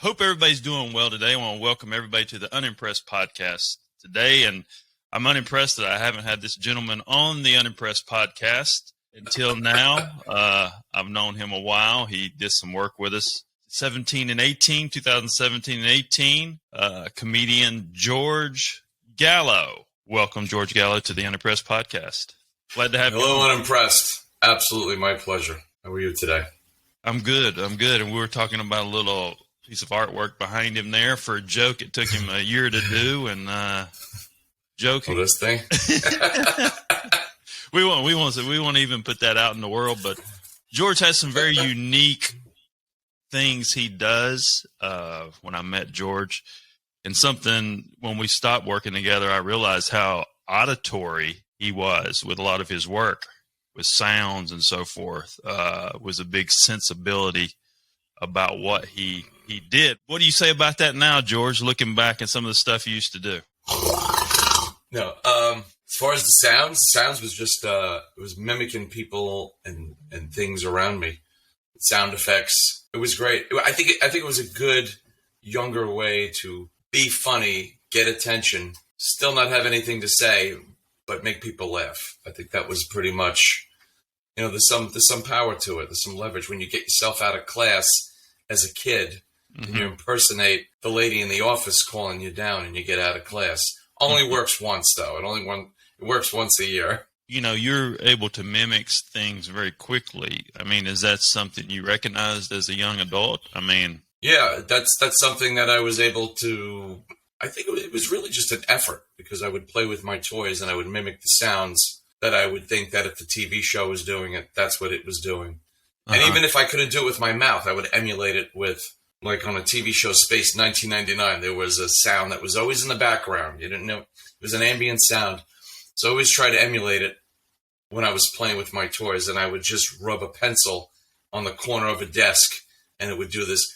Hope everybody's doing well today. I want to welcome everybody to the Unimpressed Podcast today. And I'm unimpressed that I haven't had this gentleman on the Unimpressed Podcast until now. I've known him a while. He did some work with us 2017 and 18, comedian George Gallo. Welcome, George Gallo, to the Unimpressed Podcast. Glad to have you. Hello, Unimpressed. Absolutely my pleasure. How are you today? I'm good. And we were talking about a little piece of artwork behind him there for a joke. It took him a year to do, and joking. Oh, this thing? we won't even put that out in the world, but George has some very unique things he does. When I met George, and something when we stopped working together, I realized how auditory he was with a lot of his work, with sounds and so forth. Was a big sensibility about what he did. What do you say about that now, George, looking back at some of the stuff you used to do? No, as far as the sounds was just, it was mimicking people and things around me. Sound effects. It was great. I think it was a good, younger way to be funny, get attention, still not have anything to say, but make people laugh. I think that was pretty much, there's some power to it. There's some leverage when you get yourself out of class as a kid, and you impersonate the lady in the office calling you down, and you get out of class. Only works once, though. It works once a year. You're able to mimic things very quickly. I mean, is that something you recognized as a young adult? Yeah, that's something that I was able to. I think it was really just an effort, because I would play with my toys and I would mimic the sounds that I would think that if the TV show was doing it, that's what it was doing. And even if I couldn't do it with my mouth, I would emulate it with, like on a TV show, Space 1999, there was a sound that was always in the background. You didn't know. It was an ambient sound. So I always tried to emulate it when I was playing with my toys, and I would just rub a pencil on the corner of a desk, and it would do this,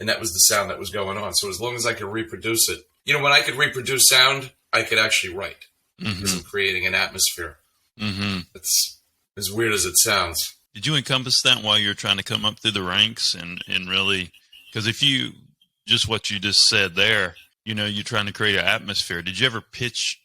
and that was the sound that was going on. So as long as I could reproduce it, when I could reproduce sound, I could actually write, because I'm creating an atmosphere. It's as weird as it sounds. Did you encompass that while you're trying to come up through the ranks and really, because if you, just what you just said there, you're trying to create an atmosphere. Did you ever pitch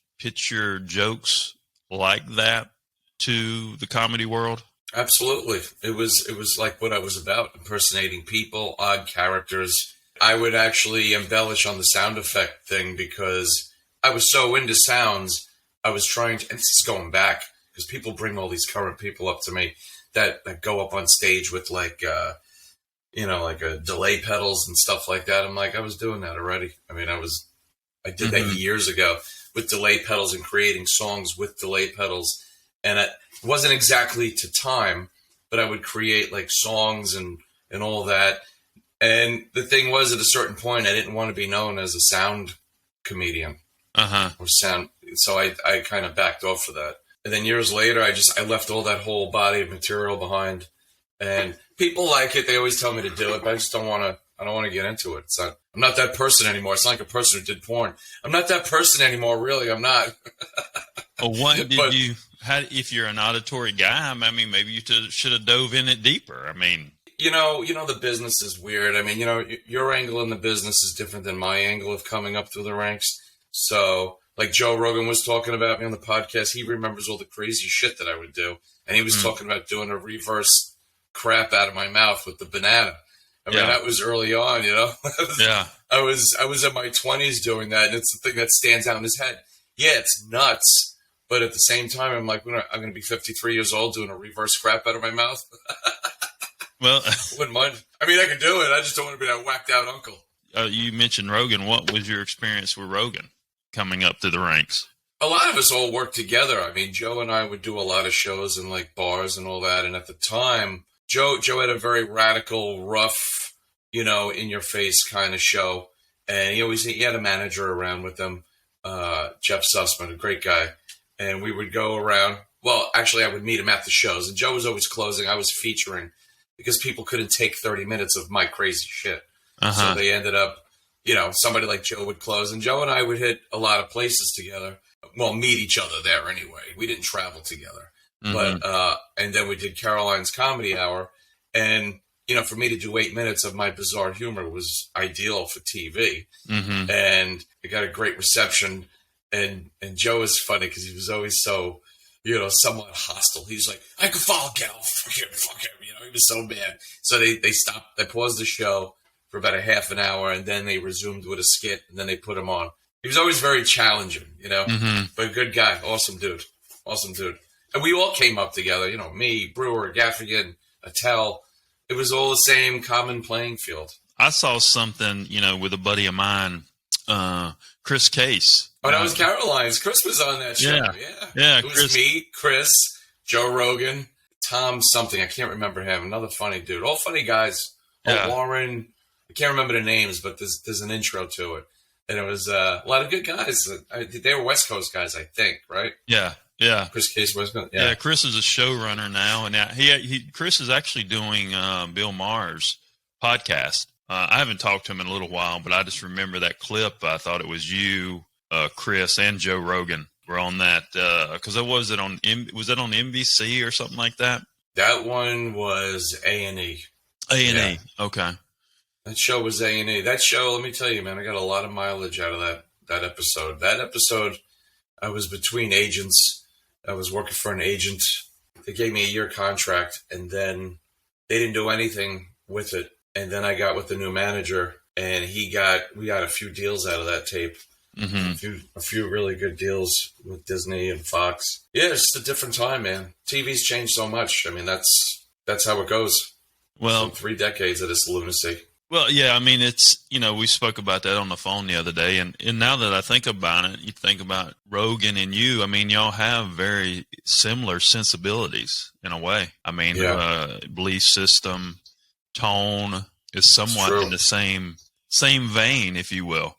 your jokes like that to the comedy world? Absolutely. It was like what I was about, impersonating people, odd characters. I would actually embellish on the sound effect thing, because I was so into sounds. I was trying to, and this is going back, because people bring all these current people up to me that go up on stage with like a delay pedals and stuff like that. I'm like, I was doing that already. I did that years ago with delay pedals and creating songs with delay pedals. And it wasn't exactly to time, but I would create like songs and all that. And the thing was, at a certain point, I didn't want to be known as a sound comedian or sound. So I kind of backed off of that. And then years later, I left all that whole body of material behind. And people like it. They always tell me to do it, but I just don't want to. I don't want to get into it. I'm not that person anymore. It's not like a person who did porn. I'm not that person anymore. Really, I'm not. Well, what did you? If you're an auditory guy, maybe you should have dove in it deeper. The business is weird. Your angle in the business is different than my angle of coming up through the ranks. So, like Joe Rogan was talking about me on the podcast, he remembers all the crazy shit that I would do, and he was talking about doing a reverse crap out of my mouth with the banana. That was early on, I was in my 20s doing that, and it's the thing that stands out in his head. Yeah, it's nuts, but at the same time, I'm like, I'm going to be 53 years old doing a reverse crap out of my mouth. Well, wouldn't mind. I can do it. I just don't want to be that whacked out uncle. You mentioned Rogan. What was your experience with Rogan coming up through the ranks? A lot of us all worked together. Joe and I would do a lot of shows in like bars and all that. And at the time, Joe had a very radical, rough, in your face kind of show. And he had a manager around with him, Jeff Sussman, a great guy. And we would go around. Well, actually, I would meet him at the shows. And Joe was always closing. I was featuring, because people couldn't take 30 minutes of my crazy shit. So they ended up, somebody like Joe would close. And Joe and I would hit a lot of places together. Well, meet each other there anyway. We didn't travel together. But and then we did Caroline's Comedy Hour. And, for me to do 8 minutes of my bizarre humor was ideal for TV. Mm-hmm. And it got a great reception. And Joe is funny because he was always so, somewhat hostile. He was like, I could follow Gallo. Fuck him. He was so mad. So they stopped, they paused the show for about a half an hour, and then they resumed with a skit, and then they put him on. He was always very challenging, Mm-hmm. but a good guy. Awesome dude. And we all came up together, me, Breuer, Gaffigan, Attell. It was all the same common playing field. I saw something, with a buddy of mine, Chris Case. Oh, that was Caroline's. Chris was on that show. Yeah. It was Chris. Me, Chris, Joe Rogan, Tom something. I can't remember him. Another funny dude. All funny guys. Yeah. Oh, Warren. I can't remember the names, but there's an intro to it. And it was a lot of good guys. They were West Coast guys, I think, right? Yeah. Chris Case was good. Yeah. Chris is a showrunner now, and Chris is actually doing Bill Maher's podcast. I haven't talked to him in a little while, but I just remember that clip. I thought it was you, Chris, and Joe Rogan were on that because was it on NBC or something like that? That one was A&E. A&E. Yeah. Okay. That show was A&E. That show, let me tell you, man, I got a lot of mileage out of that episode. That episode, I was between agents. I was working for an agent. They gave me a year contract, and then they didn't do anything with it. And then I got with the new manager, and we got a few deals out of that tape. Mm-hmm. A few really good deals with Disney and Fox. Yeah, it's just a different time, man. TV's changed so much. I mean, that's how it goes. Well, so 3 decades of this lunacy. Well, yeah, I mean, it's, we spoke about that on the phone the other day, and now that I think about it, you think about Rogan and you, I mean, y'all have very similar sensibilities in a way. I mean, belief system, tone is somewhat in the same vein, if you will,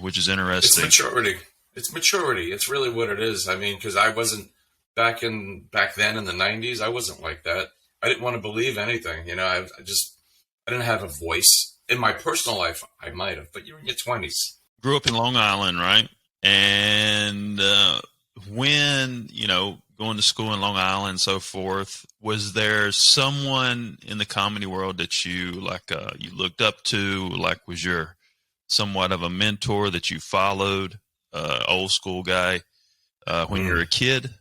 which is interesting. It's maturity. It's really what it is. I mean, because I wasn't back then in the 90s, I wasn't like that. I didn't want to believe anything. I didn't have a voice. In my personal life, I might have, but you're in your 20s. Grew up in Long Island, right? And when, going to school in Long Island and so forth, was there someone in the comedy world that you you looked up to, was your somewhat of a mentor that you followed, old school guy, when you were a kid?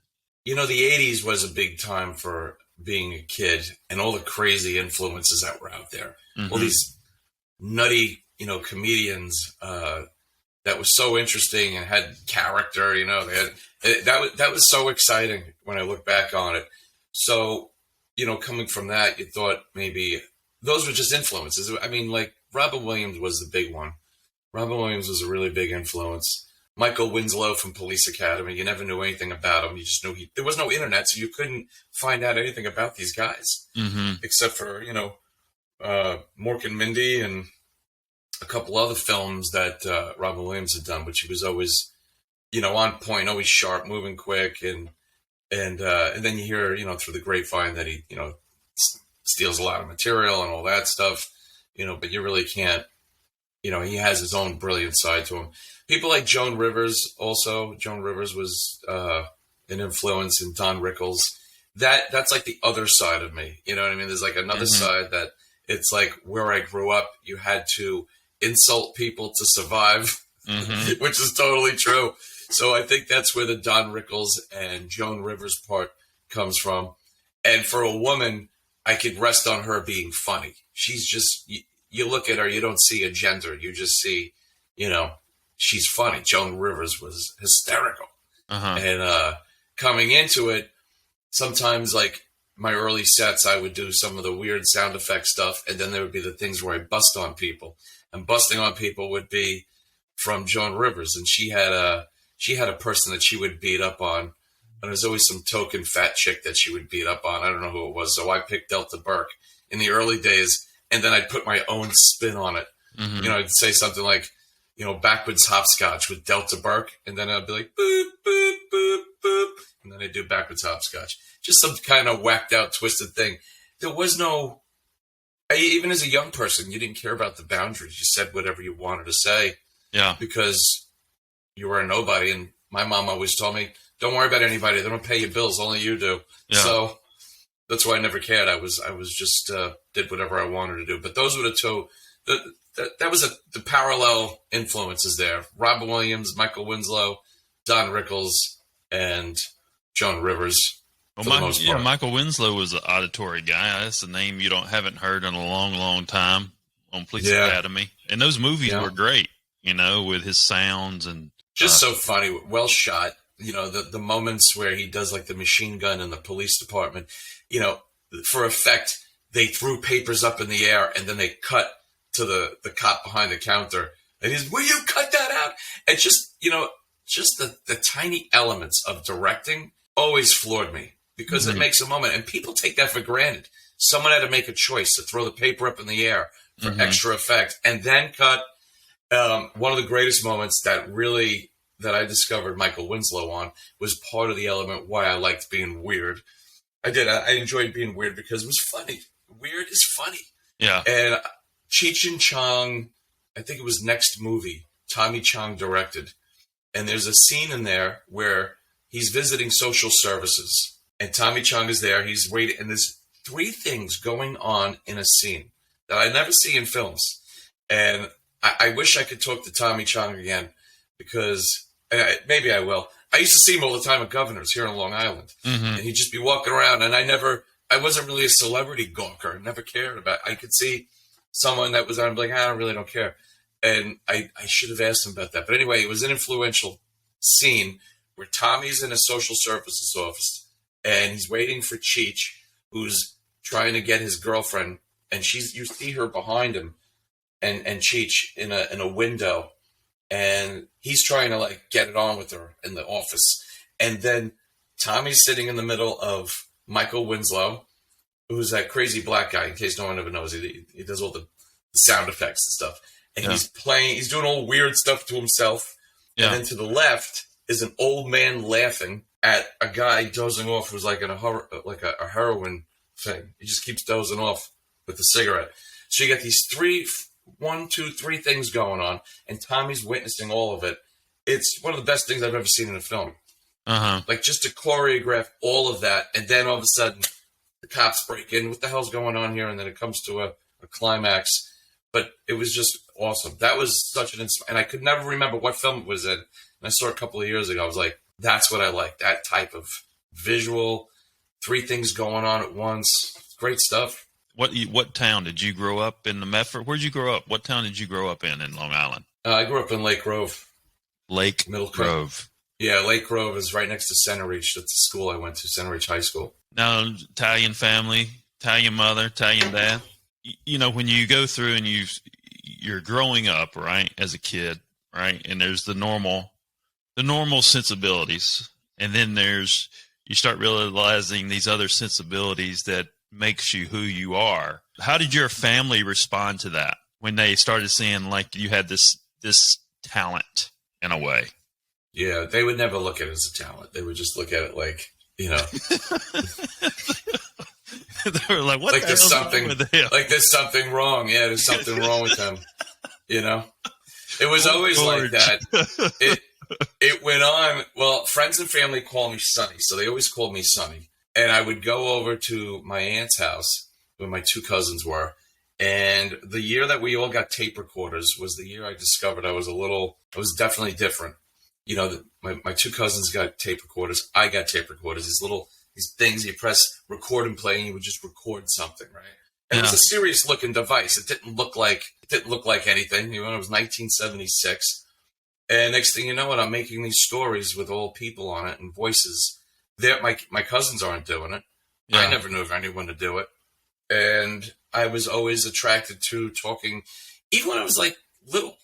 The 80s was a big time for being a kid and all the crazy influences that were out there. Mm-hmm. All these nutty, comedians that was so interesting and had character, that was so exciting when I look back on it. So, coming from that, you thought maybe those were just influences. I mean, Robin Williams was the big one. Robin Williams was a really big influence. Michael Winslow from Police Academy. You never knew anything about him. You just knew there was no internet, so you couldn't find out anything about these guys, except for, Mork and Mindy and a couple other films that Robin Williams had done, which he was always, on point, always sharp, moving quick. And then you hear, through the grapevine that he, steals a lot of material and all that stuff, but you really can't, he has his own brilliant side to him. People like Joan Rivers also. Joan Rivers was an influence, in Don Rickles. That's like the other side of me. You know what I mean? There's another side that it's where I grew up, you had to insult people to survive, which is totally true. So I think that's where the Don Rickles and Joan Rivers part comes from. And for a woman, I could rest on her being funny. She's just, you look at her, you don't see a gender. You just see, she's funny. Joan Rivers was hysterical. And coming into it, sometimes my early sets, I would do some of the weird sound effect stuff, and then there would be the things where I bust on people. And busting on people would be from Joan Rivers, and she had a person that she would beat up on, and there's always some token fat chick that she would beat up on. I don't know who it was, so I picked Delta Burke in the early days, and then I'd put my own spin on it. I'd say something like, backwards hopscotch with Delta Burke, and then I'd be like, boop, boop, boop, boop, and then I'd do backwards hopscotch. Just some kind of whacked out, twisted thing. There was no, even as a young person, you didn't care about the boundaries. You said whatever you wanted to say. Yeah. Because you were a nobody, and my mom always told me, don't worry about anybody. They don't pay your bills. Only you do. Yeah. So That's why I never cared. I was just did whatever I wanted to do. But those were the two. That was the parallel influences there. Robin Williams, Michael Winslow, Don Rickles, and Joan Rivers. Well, Michael Winslow was an auditory guy. That's a name you haven't heard in a long, long time on Police Academy. And those movies were great, with his sounds and just so funny, well shot. The moments where he does like the machine gun in the police department. For effect, they threw papers up in the air and then they cut to the cop behind the counter, and he's, "Will you cut that out?" And just the tiny elements of directing always floored me because it makes a moment, and people take that for granted. Someone had to make a choice to throw the paper up in the air for extra effect and then cut. One of the greatest moments that I discovered Michael Winslow on was part of the element why I liked being weird. I enjoyed being weird because it was funny. Weird is funny. Yeah. And Cheech and Chong, I think it was next movie, Tommy Chong directed. And there's a scene in there where he's visiting social services. And Tommy Chong is there. He's waiting. And there's 3 things going on in a scene that I never see in films. And I wish I could talk to Tommy Chong again because maybe I will. I used to see him all the time at Governor's here on Long Island. And he'd just be walking around. And I wasn't really a celebrity gawker. I never cared about it. I could see someone that was on, like, I really don't care. And I should have asked him about that. But anyway, it was an influential scene where Tommy's in a social services office and he's waiting for Cheech, who's trying to get his girlfriend. And you see her behind him and Cheech in a window. And he's trying to like get it on with her in the office. And then Tommy's sitting in the middle of Michael Winslow, who's that crazy black guy, in case no one ever knows. He does all the sound effects and stuff. And he's doing all weird stuff to himself. Yeah. And then to the left is an old man laughing at a guy dozing off who's like a heroin thing. He just keeps dozing off with the cigarette. So you got these 3 things going on, and Tommy's witnessing all of it. It's one of the best things I've ever seen in a film. Like just to choreograph all of that, and then all of a sudden the cops break in. What the hell's going on here? And then it comes to a climax. But it was just awesome. That was such an and I could never remember what film it was in. And I saw it a couple of years ago. I was like, that's what I like. That type of visual, 3 things going on at once. Great stuff. What town did you grow up in? The Medford? Where'd you grow up? What town did you grow up in Long Island? I grew up in Lake Grove. Lake Grove. Yeah, Lake Grove is right next to Center Reach. That's the school I went to, Center Reach High School. Now, Italian family, Italian mother, Italian dad. When you go through and you're growing up, right, as a kid, right, and there's the normal sensibilities, and then you start realizing these other sensibilities that makes you who you are. How did your family respond to that when they started seeing like you had this talent in a way? Yeah, they would never look at it as a talent. They would just look at it like, they were like, "What? Like the there's something with him? Like there's something wrong." Yeah, there's something wrong with him. It was always George. Like that. It went on. Well, friends and family call me Sonny, so they always called me Sonny. And I would go over to my aunt's house where my 2 cousins were. And the year that we all got tape recorders was the year I discovered I was definitely different. My 2 cousins got tape recorders. I got tape recorders. These things you press record and play, and you would just record something, right? And It was a serious looking device. It didn't look like anything. It was 1976. And next thing you know, I'm making these stories with all people on it and voices. My cousins aren't doing it. Yeah. I never knew of anyone to do it. And I was always attracted to talking. Even when I was like little,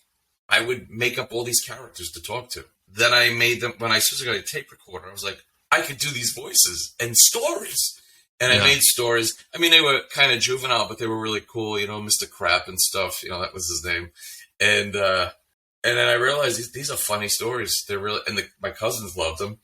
I would make up all these characters to talk to. Then I made them, when I started got a tape recorder, I was like, I could do these voices and stories. And I made stories. I mean, they were kind of juvenile, but they were really cool. Mr. Crap and stuff. That was his name. And then I realized these are funny stories. They're really, and my cousins loved them.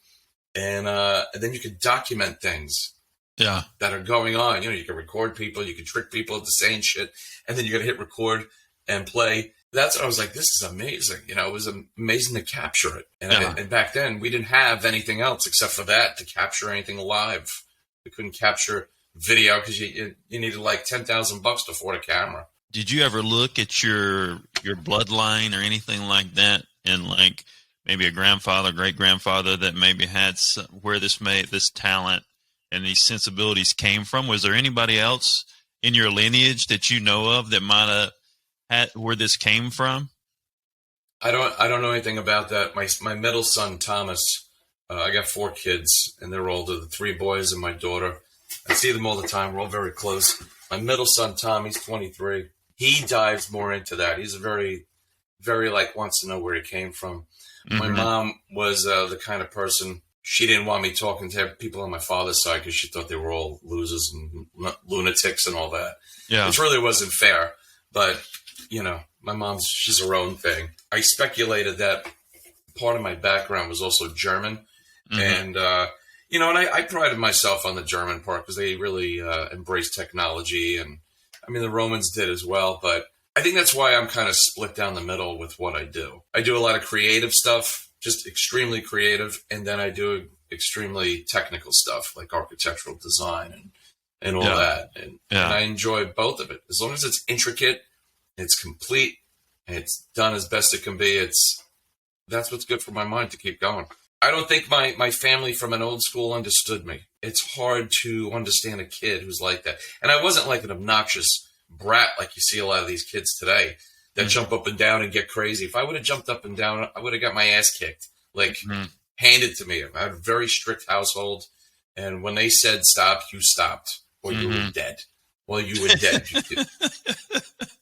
And then you could document things that are going on. You can record people, you can trick people into saying shit, and then you got to hit record and play. That's what I was like, this is amazing. It was amazing to capture it. And back then, we didn't have anything else except for that to capture anything live. We couldn't capture video because you needed like $10,000 to afford a camera. Did you ever look at your bloodline or anything like that, and like maybe a grandfather, great grandfather that maybe had where this talent and these sensibilities came from? Was there anybody else in your lineage that you know of that might have had where this came from? I don't know anything about that. My middle son Thomas, I got 4 kids, and they're older. The 3 boys and my daughter. I see them all the time. We're all very close. My middle son Tom, he's 23. He dives more into that. He's very, very wants to know where he came from. Mm-hmm. My mom was the kind of person, she didn't want me talking to people on my father's side because she thought they were all losers and lunatics and all that. Yeah, which really wasn't fair. But my mom's, she's her own thing. I speculated that part of my background was also German. Mm-hmm. And, and I prided myself on the German part because they really embraced technology. And, I mean, the Romans did as well. But I think that's why I'm kind of split down the middle with what I do. I do a lot of creative stuff, just extremely creative. And then I do extremely technical stuff like architectural design and all that. And I enjoy both of it. As long as it's intricate, it's complete, and it's done as best it can be, that's what's good for my mind to keep going. I don't think my family from an old school understood me. It's hard to understand a kid who's like that. And I wasn't like an obnoxious brat like you see a lot of these kids today that jump up and down and get crazy. If I would have jumped up and down, I would have got my ass kicked, handed to me. I had a very strict household. And when they said stop, you stopped, or you were dead. Well, you were dead.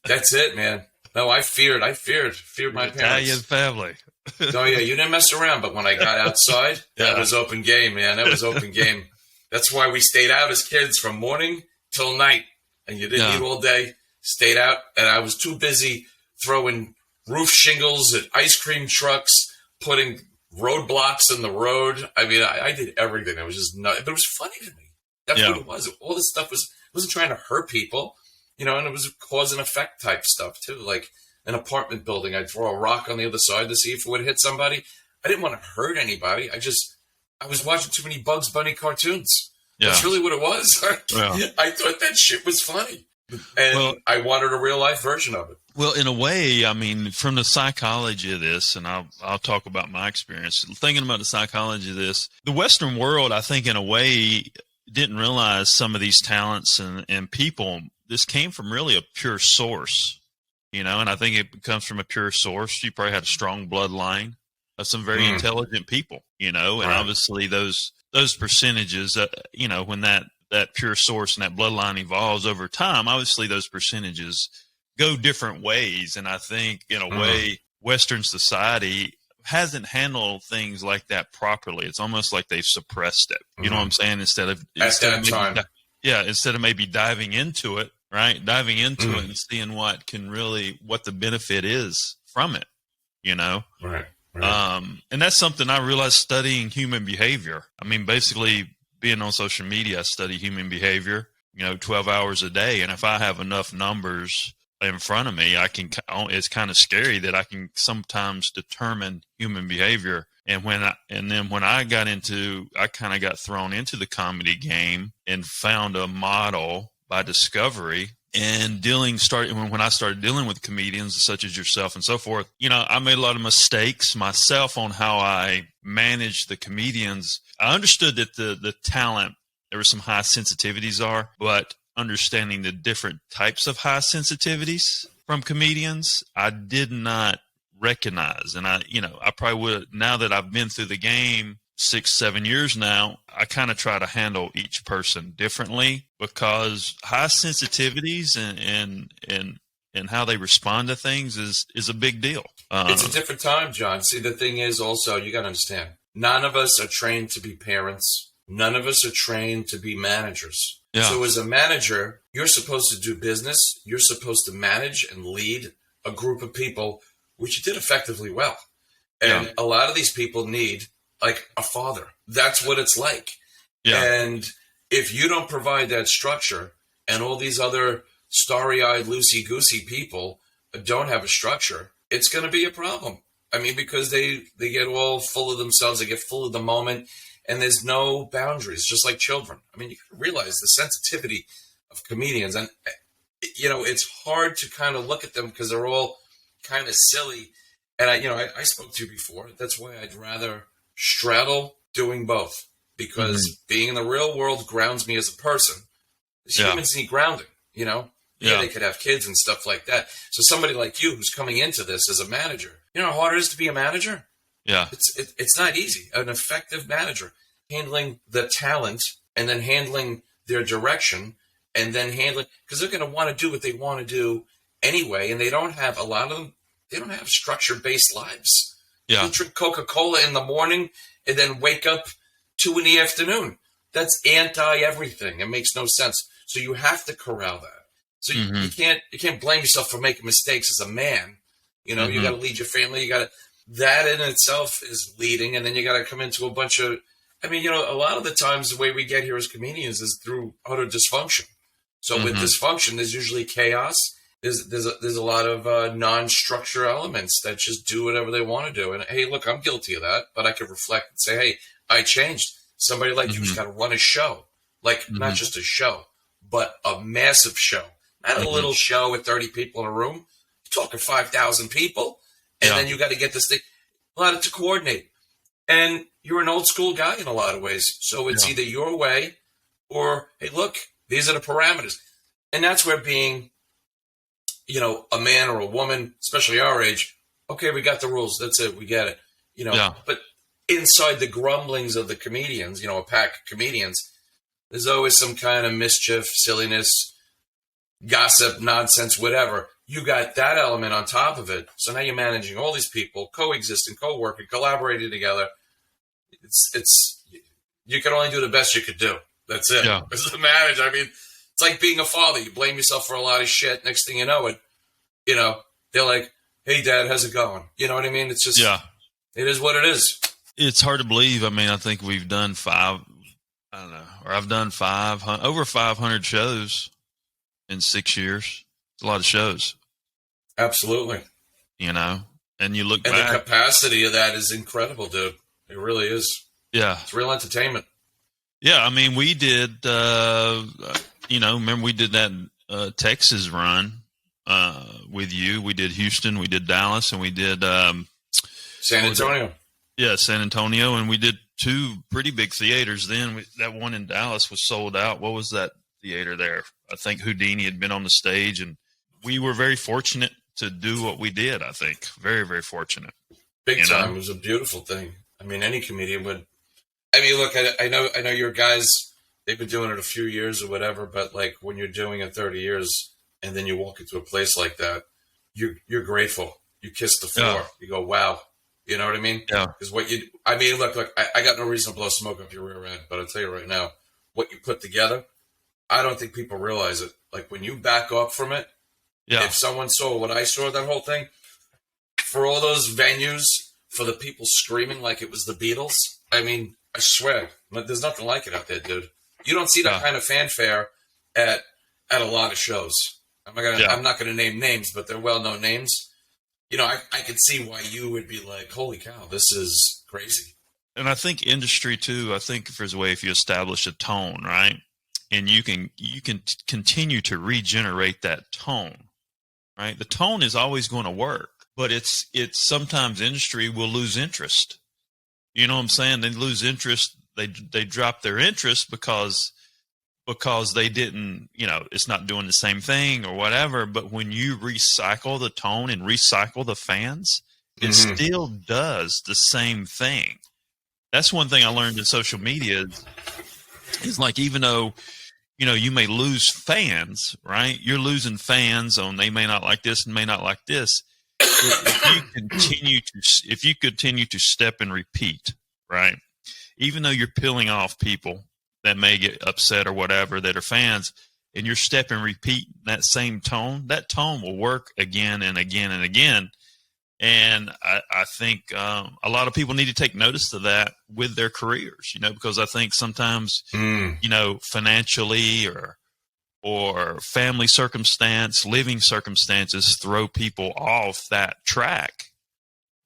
That's it, man. No, I feared my parents. Italian family. Oh, yeah, you didn't mess around. But when I got outside, that was open game, man. That was open game. That's why we stayed out as kids from morning till night. And you didn't eat all day, stayed out. And I was too busy throwing roof shingles at ice cream trucks, putting roadblocks in the road. I mean, I did everything. It was just nuts. But it was funny to me. That's what it was. All this stuff wasn't trying to hurt people, and it was cause and effect type stuff too. Like an apartment building, I'd throw a rock on the other side to see if it would hit somebody. I didn't want to hurt anybody. I was watching too many Bugs Bunny cartoons. Yeah. That's really what it was. I thought that shit was funny. And I wanted a real life version of it. Well, in a way, I mean, from the psychology of this, and I'll talk about my experience, thinking about the psychology of this, the Western world, I think in a way, didn't realize some of these talents and people, this came from really a pure source, and I think it comes from a pure source. You probably had a strong bloodline of some very intelligent people, and obviously those percentages, when that pure source and that bloodline evolves over time, obviously those percentages go different ways. And I think in a way, Western society hasn't handled things like that properly. It's almost like they've suppressed it. You know what I'm saying? Instead of maybe diving into it, right? Diving into it and seeing what the benefit is from it, Right. And that's something I realized studying human behavior. I mean, basically being on social media, I study human behavior, 12 hours a day. And if I have enough numbers in front of me, it's kind of scary that I can sometimes determine human behavior. And then when I kind of got thrown into the comedy game and found a model by discovery and when I started dealing with comedians such as yourself and so forth, I made a lot of mistakes myself on how I managed the comedians. I understood that the talent, there were some high sensitivities but understanding the different types of high sensitivities from comedians, I did not recognize. And I probably would, now that I've been through the game 6-7 years now, I kind of try to handle each person differently because high sensitivities and how they respond to things is a big deal. It's a different time, John. See, the thing is also, you got to understand, none of us are trained to be parents. None of us are trained to be managers. Yeah. So as a manager, you're supposed to do business. You're supposed to manage and lead a group of people, which you did effectively well. And a lot of these people need like a father. That's what it's like. Yeah. And if you don't provide that structure and all these other starry-eyed, loosey-goosey people don't have a structure, it's going to be a problem. I mean, because they get all full of themselves. They get full of the moment. and there's no boundaries, just like children. I mean, you can realize the sensitivity of comedians, and it's hard to kind of look at them because they're all kind of silly. And I spoke to you before. That's why I'd rather straddle doing both, because being in the real world grounds me as a person. Humans need grounding, Yeah, they could have kids and stuff like that. So somebody like you who's coming into this as a manager, you know how hard it is to be a manager? Yeah. It's not easy. An effective manager, handling the talent and then handling their direction and then handling, because they're going to want to do what they want to do anyway. And they don't have, a lot of them, they don't have structure-based lives. Yeah. They'll drink Coca-Cola in the morning and then wake up 2 in the afternoon. That's anti-everything. It makes no sense. So you have to corral that. So you can't blame yourself for making mistakes as a man. You got to lead your family. That in itself is leading. And then you got to come into a bunch of, a lot of the times the way we get here as comedians is through utter dysfunction. So with dysfunction, there's usually chaos. There's a lot of non-structure elements that just do whatever they want to do. And hey, look, I'm guilty of that, but I could reflect and say, hey, I changed. Somebody like you's got to run a show, not just a show, but a massive show. Not a little show with 30 people in a room. You're talking 5,000 people. And then you got to get this thing, a lot to coordinate. And you're an old school guy in a lot of ways. So it's either your way or, hey, look, these are the parameters. And that's where being, a man or a woman, especially our age, okay, we got the rules. That's it. We get it. But inside the grumblings of the comedians, a pack of comedians, there's always some kind of mischief, silliness, gossip, nonsense, whatever. You got that element on top of it. So now you're managing all these people, coexisting, co-working, collaborating together. It's you can only do the best you could do. That's it. Yeah. As a manager, it's like being a father. You blame yourself for a lot of shit. Next thing you know it, they're like, hey, Dad, how's it going? You know what I mean? It's just, it is what it is. It's hard to believe. I think we've done I've done over 500 shows in 6 years. It's a lot of shows. Absolutely. And you look back. And the capacity of that is incredible, dude. It really is. Yeah. It's real entertainment. Yeah. We did, remember we did that Texas run with you. We did Houston, we did Dallas, and we did San Antonio. Yeah, San Antonio. And we did 2 pretty big theaters then. That one in Dallas was sold out. What was that theater there? I think Houdini had been on the stage, and we were very fortunate to do what we did, I think. Very, very fortunate. Big time. It was a beautiful thing. Any comedian would. Look, I know your guys, they've been doing it a few years or whatever, but when you're doing it 30 years and then you walk into a place like that, you're grateful. You kiss the floor. Yeah. You go, wow. You know what I mean? Yeah. Because look, I got no reason to blow smoke up your rear end, but I'll tell you right now, what you put together, I don't think people realize it. When you back up from it, if someone saw what I saw, that whole thing, for all those venues, for the people screaming like it was the Beatles, I swear, there's nothing like it out there, dude. You don't see that kind of fanfare at a lot of shows. I'm not gonna name names, but they're well-known names. I could see why you would be like, holy cow, this is crazy. And I think industry too, if there's a way, if you establish a tone, right? And you can continue to regenerate that tone, right? The tone is always going to work, but it's sometimes industry will lose interest. You know what I'm saying? They lose interest. They drop their interest because they didn't, it's not doing the same thing or whatever. But when you recycle the tone and recycle the fans, it still does the same thing. That's one thing I learned in social media is even though, you may lose fans, right? You're losing fans on they may not like this and may not like this. If you continue to step and repeat, right? Even though you're peeling off people that may get upset or whatever that are fans, and you're step and repeat that same tone, that tone will work again and again and again. And I think a lot of people need to take notice of that with their careers, because I think sometimes, financially or family circumstance, living circumstances throw people off that track,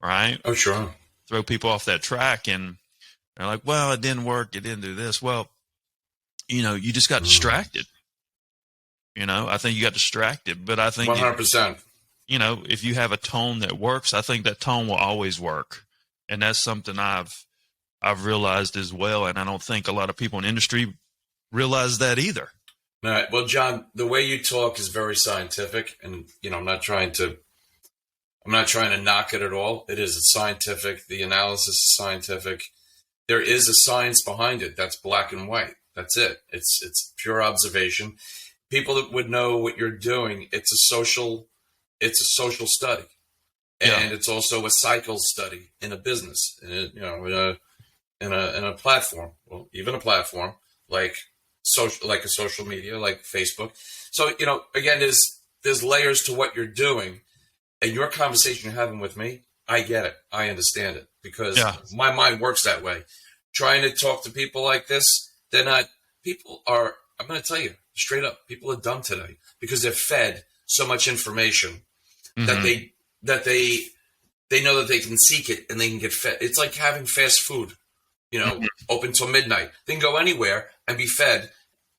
right? Oh, sure. Throw people off that track. And They're like, well, it didn't work. It didn't do this. Well, you just got distracted. I think you got distracted, but I think 100%. If you have a tone that works, I think that tone will always work. And that's something I've realized as well. And I don't think a lot of people in the industry realize that either. All right. Well, John, the way you talk is very scientific, and I'm not trying to knock it at all. It's scientific. The analysis is scientific. There is a science behind it. That's black and white. That's it. It's pure observation. People that would know what you're doing. It's a social study, and it's also a cycle study in a business. In a platform. Well, even a platform like a social media like Facebook. So again, there's layers to what you're doing, and your conversation you're having with me. I get it. I understand it because my mind works that way. Trying to talk to people like this, I'm going to tell you straight up, people are dumb today because they're fed so much information that they know that they can seek it and they can get fed. It's like having fast food, open till midnight. They can go anywhere and be fed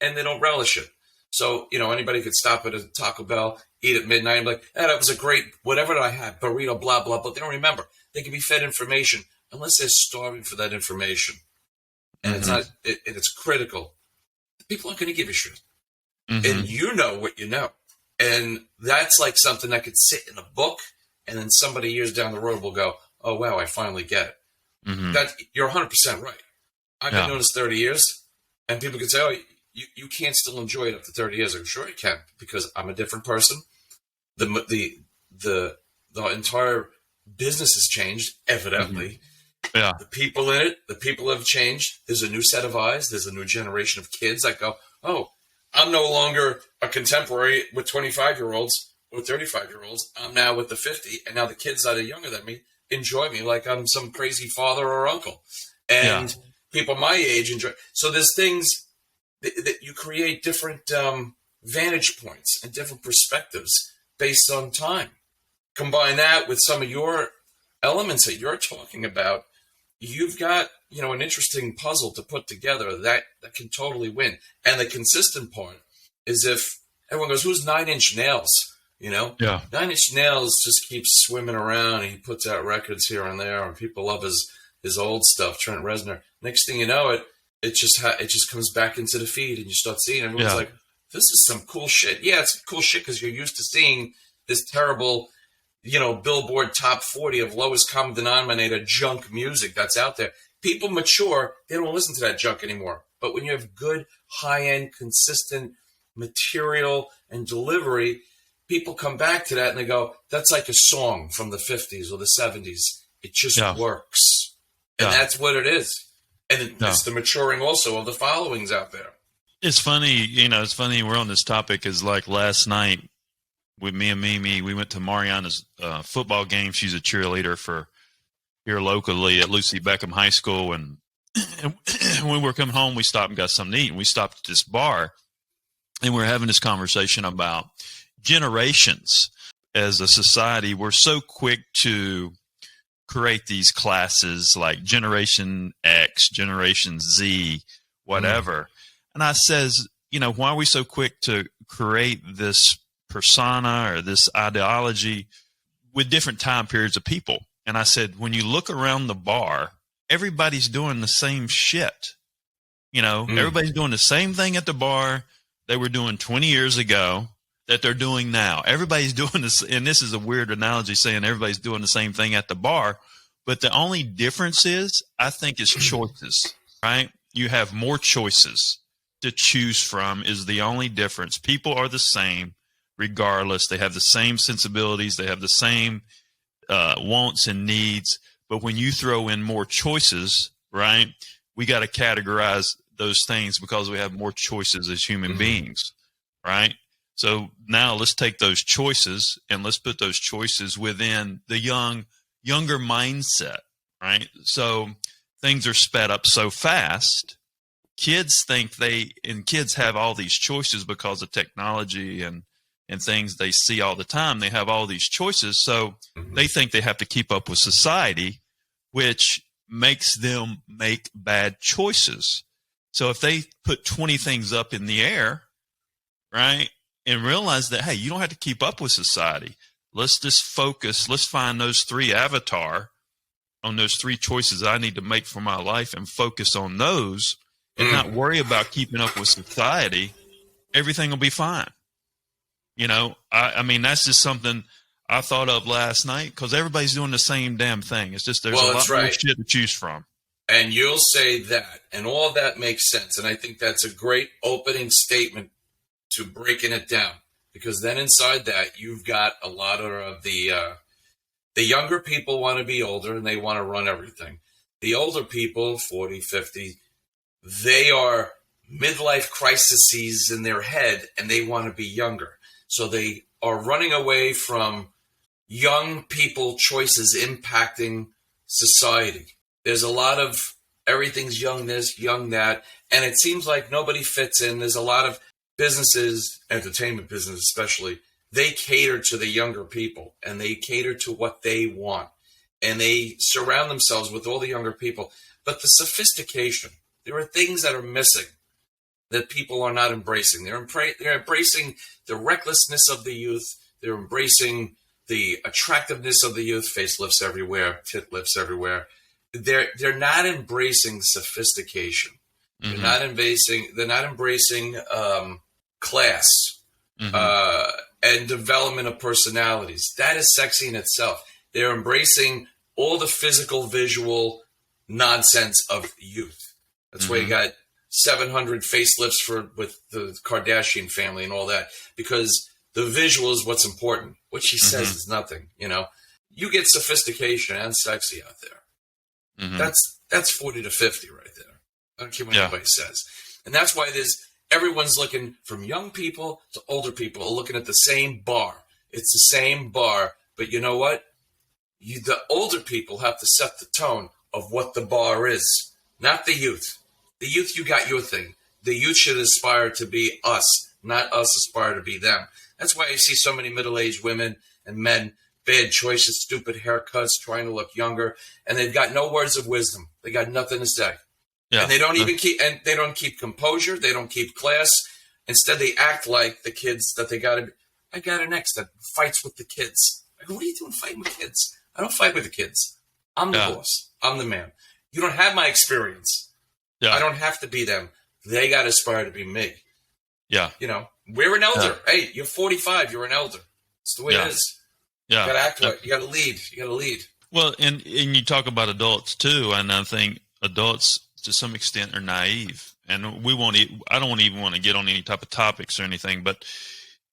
and they don't relish it. So, anybody could stop at a Taco Bell, eat at midnight and be like, that was a great, whatever I had, burrito, blah, blah, but they don't remember. They can be fed information unless they're starving for that information. And it's critical. People aren't going to give a shit. And you know what you know. And that's like something that could sit in a book, and then somebody years down the road will go, oh, wow, I finally get it. You're 100% right. I've been doing this 30 years, and people can say, oh, you can't still enjoy it after 30 years. I'm sure I can, because I'm a different person. The entire business has changed, evidently. Yeah. The people in it, the people have changed. There's a new set of eyes. There's a new generation of kids that go, oh, I'm no longer a contemporary with 25-year-olds or 35-year-olds. I'm now with the 50, and now the kids that are younger than me enjoy me like I'm some crazy father or uncle. And people my age enjoy. So there's things that you create different vantage points and different perspectives based on time. Combine that with some of your elements that you're talking about, you've got, an interesting puzzle to put together that can totally win. And the consistent part is if everyone goes, who's 9 Inch Nails? 9 Inch Nails just keeps swimming around, and he puts out records here and there, and people love his old stuff, Trent Reznor. Next thing you know, it just comes back into the feed, and you start seeing everyone's like, this is some cool shit. Yeah, it's cool shit because you're used to seeing this terrible, Billboard top 40 of lowest common denominator junk music that's out there. People mature, they don't listen to that junk anymore. But when you have good, high-end, consistent material and delivery, people come back to that and they go, that's like a song from the 50s or the 70s. It just works. And that's what it is. And it's the maturing also of the followings out there. It's funny, we're on this topic is like last night with me and Mimi, we went to Mariana's football game. She's a cheerleader for here locally at Lucy Beckham High School. And when we were coming home, we stopped and got something to eat. And we stopped at this bar, and we were having this conversation about generations. As a society, we're so quick to create these classes like Generation X, Generation Z, whatever. And I says, why are we so quick to create this persona or this ideology with different time periods of people? And I said, when you look around the bar, everybody's doing the same shit. Everybody's doing the same thing at the bar they were doing 20 years ago that they're doing now. Everybody's doing this. And this is a weird analogy saying everybody's doing the same thing at the bar. But the only difference is, I think, is choices, right? You have more choices to choose from is the only difference. People are the same regardless. They have the same sensibilities. They have the same wants and needs. But when you throw in more choices, right, we got to categorize those things because we have more choices as human beings, right? So now let's take those choices and let's put those choices within the younger mindset, right? So things are sped up so fast. Kids kids have all these choices because of technology and things they see all the time. They have all these choices. So they think they have to keep up with society, which makes them make bad choices. So if they put 20 things up in the air, right, and realize that, hey, you don't have to keep up with society. Let's just focus. Let's find those 3 avatar on those 3 choices I need to make for my life and focus on those and not worry about keeping up with society. Everything will be fine. You know, I mean, that's just something I thought of last night because everybody's doing the same damn thing. It's just there's a lot more shit to choose from. And you'll say that, and all that makes sense. And I think that's a great opening statement to breaking it down, because then inside that, you've got a lot of the younger people want to be older and they want to run everything. The older people, 40, 50, they are midlife crises in their head and they want to be younger. So they are running away from young people choices impacting society. There's a lot of everything's young this, young that, and it seems like nobody fits in. There's a lot of businesses, entertainment business especially, they cater to the younger people and they cater to what they want. And they surround themselves with all the younger people. But the sophistication, there are things that are missing that people are not embracing. They're embracing the recklessness of the youth. They're embracing the attractiveness of the youth, facelifts everywhere, tit lifts everywhere. They're not embracing sophistication. Mm-hmm. They're not embracing class and development of personalities. That is sexy in itself. They're embracing all the physical, visual nonsense of youth. That's why you got 700 facelifts with the Kardashian family and all that, because the visual is what's important. What she says is nothing. You know, you get sophistication and sexy out there. That's 40 to 50 right there. I don't care what anybody says. And that's why everyone's looking, from young people to older people, are looking at the same bar. It's the same bar. But you know what? The older people have to set the tone of what the bar is, not the youth. The youth, you got your thing. The youth should aspire to be us, not us aspire to be them. That's why I see so many middle-aged women and men, bad choices, stupid haircuts, trying to look younger, and they've got no words of wisdom. They got nothing to say. Yeah. And they don't even keep composure. They don't keep class. Instead, they act like the kids that they got to be. I got an ex that fights with the kids. I go, what are you doing fighting with kids? I don't fight with the kids. I'm the boss. I'm the man. You don't have my experience. Yeah. I don't have to be them. They got to aspire to be me. Yeah. You know, we're an elder. Yeah. Hey, you're 45. You're an elder. It's the way it is. Yeah. You got to act like you got to lead. You got to lead. Well, and you talk about adults too, and I think adults to some extent are naive, and I don't even want to get on any type of topics or anything, but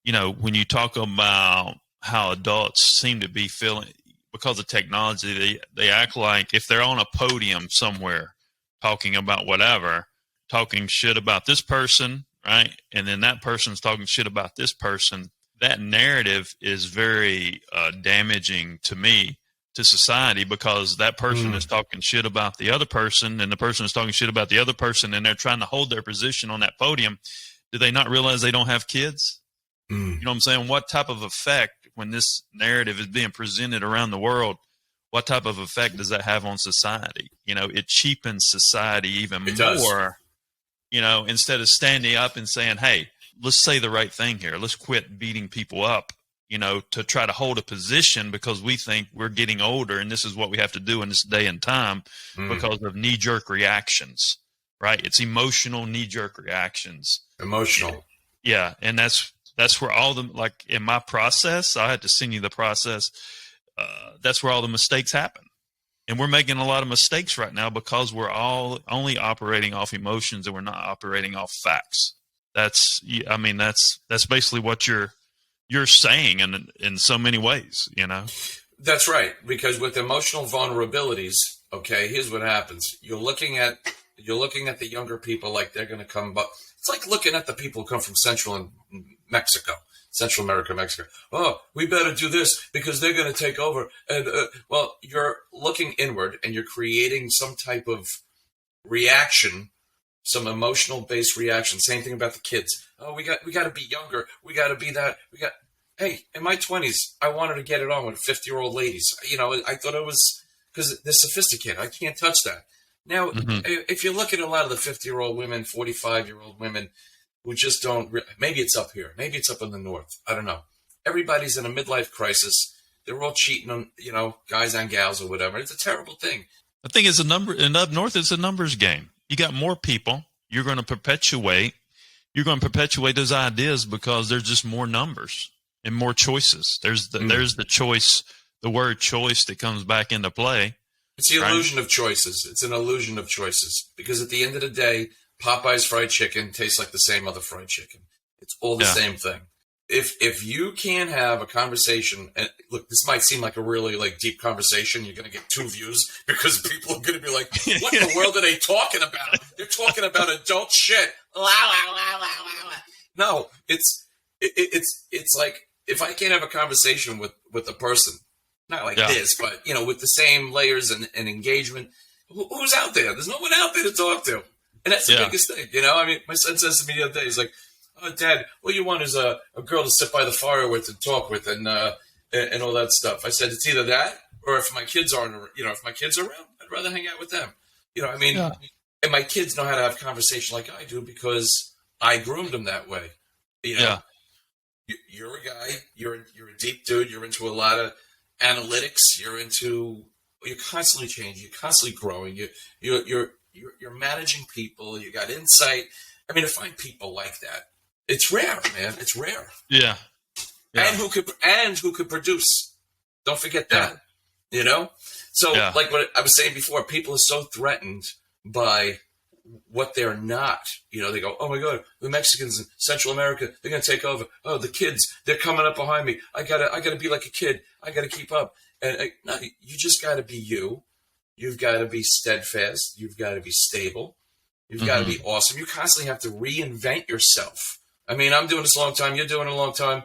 you know, when you talk about how adults seem to be feeling because of technology, they act like if they're on a podium somewhere talking about whatever, talking shit about this person, right? And then that person's talking shit about this person. That narrative is very damaging to me, to society, because that person is talking shit about the other person, and the person is talking shit about the other person, and they're trying to hold their position on that podium. Do they not realize they don't have kids? You know what I'm saying? What type of effect, when this narrative is being presented around the world, what type of effect does that have on society? You know, it cheapens society even more, you know, instead of standing up and saying, hey, let's say the right thing here. Let's quit beating people up, you know, to try to hold a position because we think we're getting older and this is what we have to do in this day and time because of knee-jerk reactions, right? It's emotional knee-jerk reactions. Emotional. Yeah, and that's where all the, like in my process, I had to send you the process. That's where all the mistakes happen. And we're making a lot of mistakes right now because we're all only operating off emotions and we're not operating off facts. That's basically what you're saying in so many ways, you know? That's right. Because with emotional vulnerabilities, okay, here's what happens. You're looking at the younger people like they're going to come, but it's like looking at the people who come from Central America, Mexico. Oh, we better do this because they're going to take over. And well, you're looking inward and you're creating some type of reaction, some emotional based reaction. Same thing about the kids. Oh, we got to be younger. We got to be that. Hey, in my 20s, I wanted to get it on with 50-year-old ladies. You know, I thought it was because they're sophisticated. I can't touch that. Now, if you look at a lot of the 50-year-old women, 45-year-old women who just don't, maybe it's up here, maybe it's up in the north. I don't know. Everybody's in a midlife crisis. They're all cheating on, guys on gals or whatever. It's a terrible thing. I think it's a number, and up north, it's a numbers game. You got more people. You're going to perpetuate those ideas because there's just more numbers and more choices. There's the choice, the word choice that comes back into play. It's the illusion of choices. It's an illusion of choices because at the end of the day, Popeye's fried chicken tastes like the same other fried chicken. It's all the same thing. If you can't have a conversation, and look, this might seem like a really deep conversation. You're going to get 2 views because people are going to be like, "What in the world are they talking about? They're talking about adult shit." No, it's like if I can't have a conversation with a person, not like this, but with the same layers and engagement, who's out there? There's no one out there to talk to, and that's the biggest thing. I mean, my son says to me the other day, he's like, "Oh, Dad, what you want is a girl to sit by the fire with and talk with and all that stuff." I said, "It's either that or if my kids aren't, if my kids are around, I'd rather hang out with them." I mean, and my kids know how to have conversation like I do because I groomed them that way. You're a guy, you're a deep dude, you're into a lot of analytics, you're constantly changing, you're constantly growing, you're managing people, you got insight. I mean, to find people like that, it's rare, man. It's rare. Yeah. And who could produce. Don't forget that. So like what I was saying before, people are so threatened by what they're not. They go, "Oh my God, the Mexicans in Central America, they're gonna take over. Oh, the kids, they're coming up behind me. I gotta be like a kid. I gotta keep up." And no, you just gotta be you. You've got to be steadfast. You've got to be stable. You've got to be awesome. You constantly have to reinvent yourself. I mean, I'm doing this a long time. You're doing it a long time.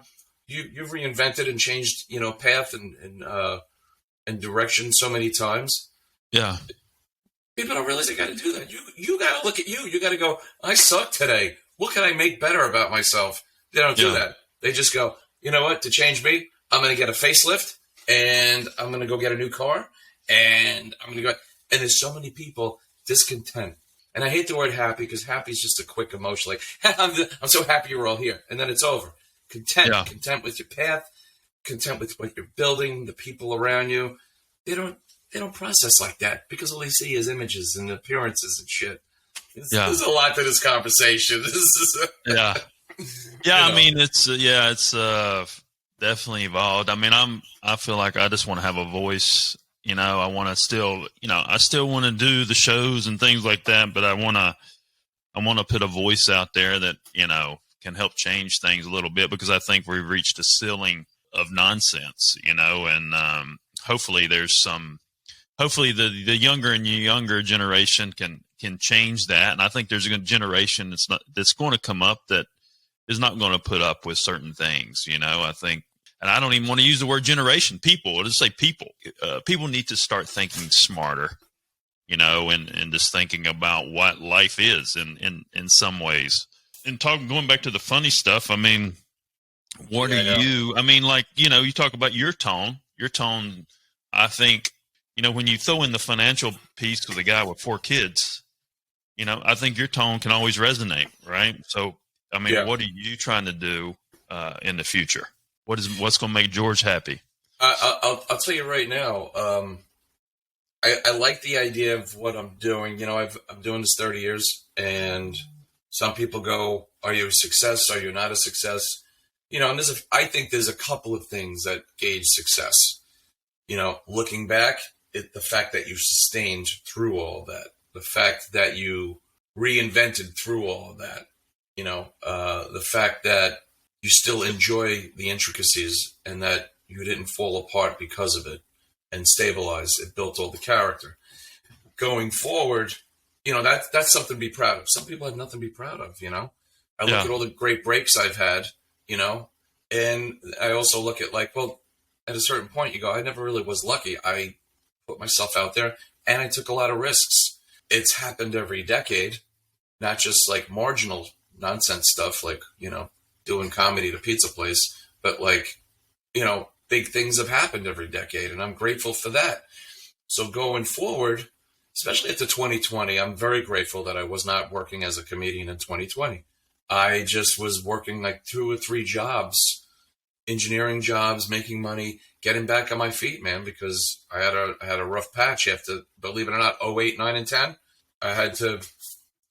You've reinvented and changed, path and direction so many times. Yeah. People don't realize they got to do that. You got to look at you. You got to go, "I suck today. What can I make better about myself?" They don't do that. They just go, "You know what? To change me, I'm going to get a facelift and I'm going to go get a new car and I'm going to go." And there's so many people discontent. And I hate the word happy because happy is just a quick emotion. Like, "I'm so happy you're all here." And then it's over. Content with your path, content with what you're building, the people around you. They don't process like that because all they see is images and appearances and shit. There's a lot to this conversation. I mean, it's definitely evolved. I mean, I feel like I just want to have a voice. I want to still, I still want to do the shows and things like that, but I want to put a voice out there that, can help change things a little bit because I think we've reached a ceiling of nonsense, and hopefully hopefully the younger and younger generation can change that. And I think there's a generation that's going to come up that is not going to put up with certain things, I think. And I don't even want to use the word generation. People, I'll just say people. People need to start thinking smarter, and just thinking about what life is in some ways. And going back to the funny stuff, I mean, what are you? I mean, you talk about your tone. Your tone, I think, when you throw in the financial piece with a guy with 4 kids, I think your tone can always resonate, right? So, I mean, what are you trying to do in the future? What's going to make George happy? I'll tell you right now. I like the idea of what I'm doing. I'm doing this 30 years, and some people go, "Are you a success? Are you not a success?" And I think there's a couple of things that gauge success. Looking back, the fact that you sustained through all of that, the fact that you reinvented through all of that, the fact that you still enjoy the intricacies and that you didn't fall apart because of it and stabilize. It built all the character. Going forward, that's something to be proud of. Some people have nothing to be proud of, I look at all the great breaks I've had, and I also look at at a certain point you go, I never really was lucky. I put myself out there and I took a lot of risks. It's happened every decade, not just marginal nonsense stuff doing comedy at a pizza place, but big things have happened every decade, and I'm grateful for that. So going forward, especially after 2020, I'm very grateful that I was not working as a comedian in 2020. I just was working like 2 or 3 jobs, engineering jobs, making money, getting back on my feet, man, because I had a rough patch after, believe it or not, 08, 9, and 10. I had to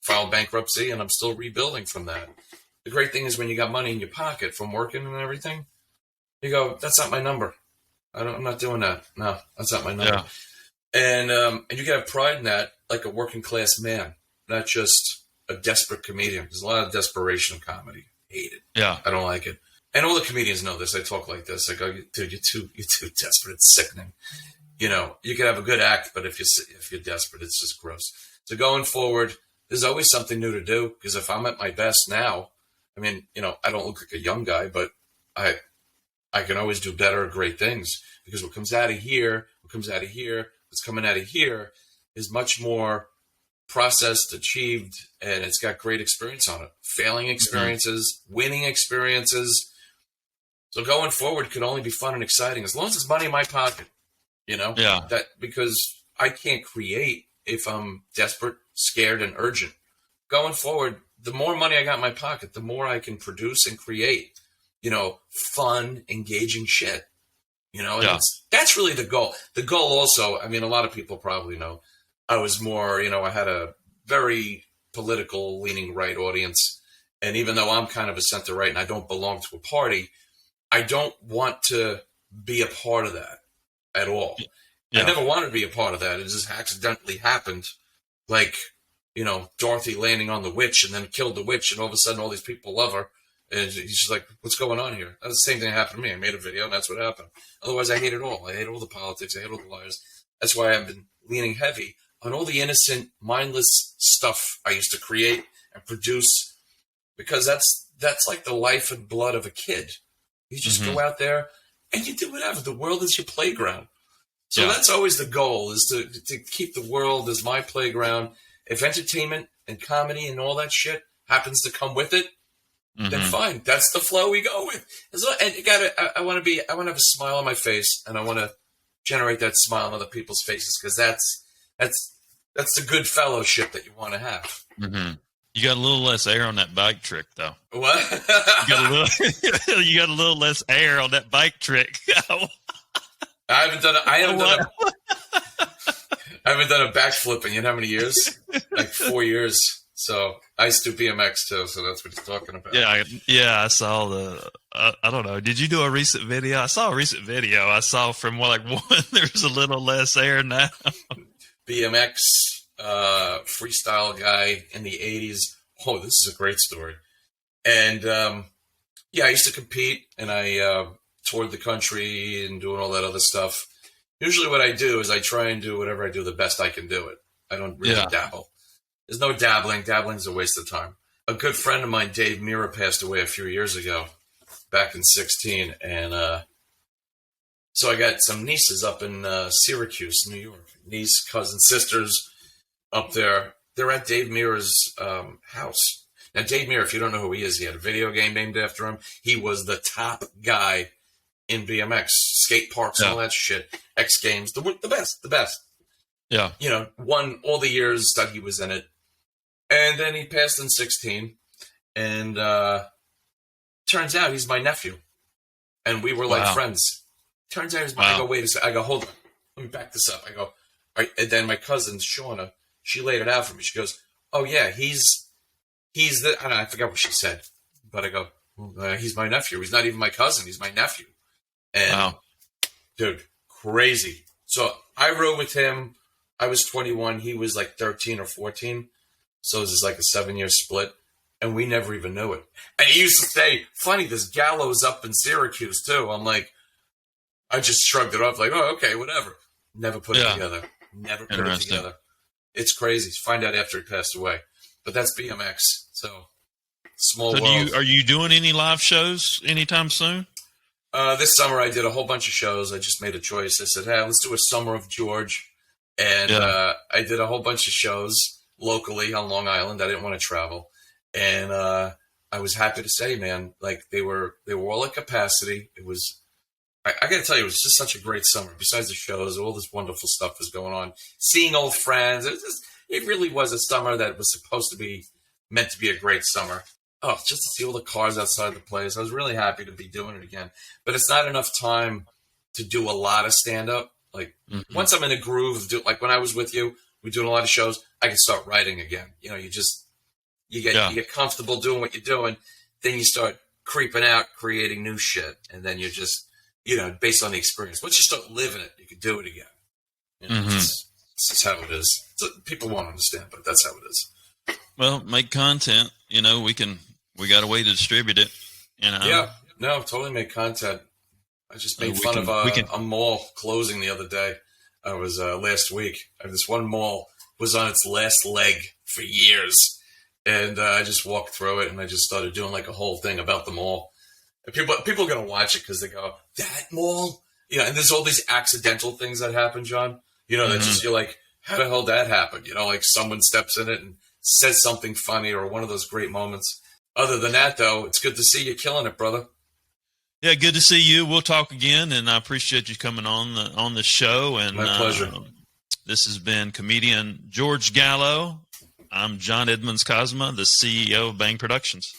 file bankruptcy, and I'm still rebuilding from that. The great thing is when you got money in your pocket from working and everything, you go, that's not my number. I'm not doing that. No, that's not my number. Yeah. And you can have pride in that, like a working class man, not just a desperate comedian. There's a lot of desperation in comedy. Hate it. Yeah. I don't like it. And all the comedians know this. I talk like this. I go, dude, you're too desperate. It's sickening. You know, you can have a good act, but if you're desperate, it's just gross. So going forward, there's always something new to do, because if I'm at my best now, I mean, you know, I don't look like a young guy, but I can always do better, great things, because what comes out of here, what's coming out of here is much more processed, achieved, and it's got great experience on it. Failing experiences, winning experiences. So going forward could only be fun and exciting as long as there's money in my pocket, you know? Yeah. That, because I can't create if I'm desperate, scared, and urgent. Going forward, the more money I got in my pocket, the more I can produce and create, you know, fun, engaging shit. You know, and that's really the goal. The goal also, I mean, a lot of people probably know, I was more, you know, I had a very political leaning right audience. And even though I'm kind of a center right and I don't belong to a party, I don't want to be a part of that at all. Yeah. I never wanted to be a part of that. It just accidentally happened. Like, you know, Dorothy landing on the witch and then killed the witch, and all of a sudden all these people love her. And he's just like, what's going on here? That's the same thing that happened to me. I made a video, and that's what happened. Otherwise, I hate it all. I hate all the politics. I hate all the liars. That's why I've been leaning heavy on all the innocent, mindless stuff I used to create and produce, because that's like the life and blood of a kid. You just go out there and you do whatever. The world is your playground. So that's always the goal, is to keep the world as my playground. If entertainment and comedy and all that shit happens to come with it, then fine. That's the flow we go with. And you gotta, I want to have a smile on my face, and I want to generate that smile on other people's faces, because that's the good fellowship that you want to have. You got a little less air on that bike trick, though. What? You got a little less air on that bike trick. I haven't done a backflip in you know how many years? Like 4 years. So I used to do BMX too, so that's what he's talking about. Yeah, I saw I don't know. Did you do a recent video? I saw a recent video. I saw from one, there's a little less air now. BMX, freestyle guy in the 80s. Oh, this is a great story. And I used to compete, and I toured the country and doing all that other stuff. Usually what I do is I try and do whatever I do the best I can do it. I don't really dabble. There's no dabbling. Dabbling's a waste of time. A good friend of mine, Dave Mira, passed away a few years ago, back in 2016. And so I got some nieces up in Syracuse, New York. Niece, cousins, sisters up there. They're at Dave Mira's house. Now, Dave Mira, if you don't know who he is, he had a video game named after him. He was the top guy in BMX, skate parks, all that shit, X Games, the best. Yeah. You know, won all the years that he was in it. And then he passed in 2016. And turns out he's my nephew. And we were like friends. Turns out he's my, I go, wait a second. I go, hold on. Let me back this up. I go, all right. And then my cousin, Shauna, she laid it out for me. She goes, oh yeah, he's the, I don't know, I forgot what she said. But I go, he's my nephew. He's not even my cousin. He's my nephew. And dude, crazy. So I rode with him. I was 21. He was like 13 or 14. So this is like a 7-year split. And we never even knew it. And he used to say, funny, this Gallo's up in Syracuse too. I'm like, I just shrugged it off like, oh, okay, whatever. Never put it together. Never put it together. It's crazy. Find out after he passed away. But that's BMX. So small world. Are you doing any live shows anytime soon? This summer I did a whole bunch of shows. I just made a choice. I said, hey, let's do a summer of George. And I did a whole bunch of shows locally on Long Island. I didn't want to travel. And I was happy to say, man, like they were all at capacity. It was I got to tell you, it was just such a great summer. Besides the shows, all this wonderful stuff was going on. Seeing old friends. It really was a summer that was supposed to be meant to be a great summer. Oh, just to see all the cars outside the place. I was really happy to be doing it again. But it's not enough time to do a lot of stand-up. Like, once I'm in a groove, like when I was with you, we're doing a lot of shows, I can start writing again. You know, you get comfortable doing what you're doing. Then you start creeping out, creating new shit. And then you're just, you know, based on the experience. Once you start living it, you can do it again. You know, It's just how it is. People won't understand, but that's how it is. Well, make content. You know, we got a way to distribute it. You know? Yeah, no, totally make content. I just made fun of a mall closing the other day. I was last week. This one mall was on its last leg for years. And I just walked through it and I just started doing like a whole thing about the mall. And people are going to watch it because they go, that mall? You know, and there's all these accidental things that happen, John. You know, that just, you're like, how the hell did that happen? You know, like someone steps in it and says something funny or one of those great moments. Other than that, though, it's good to see you killing it, brother. Yeah, good to see you. We'll talk again, and I appreciate you coming on the show. And my pleasure. This has been comedian George Gallo. I'm John Edmonds Kozma, the CEO of Bang Productions.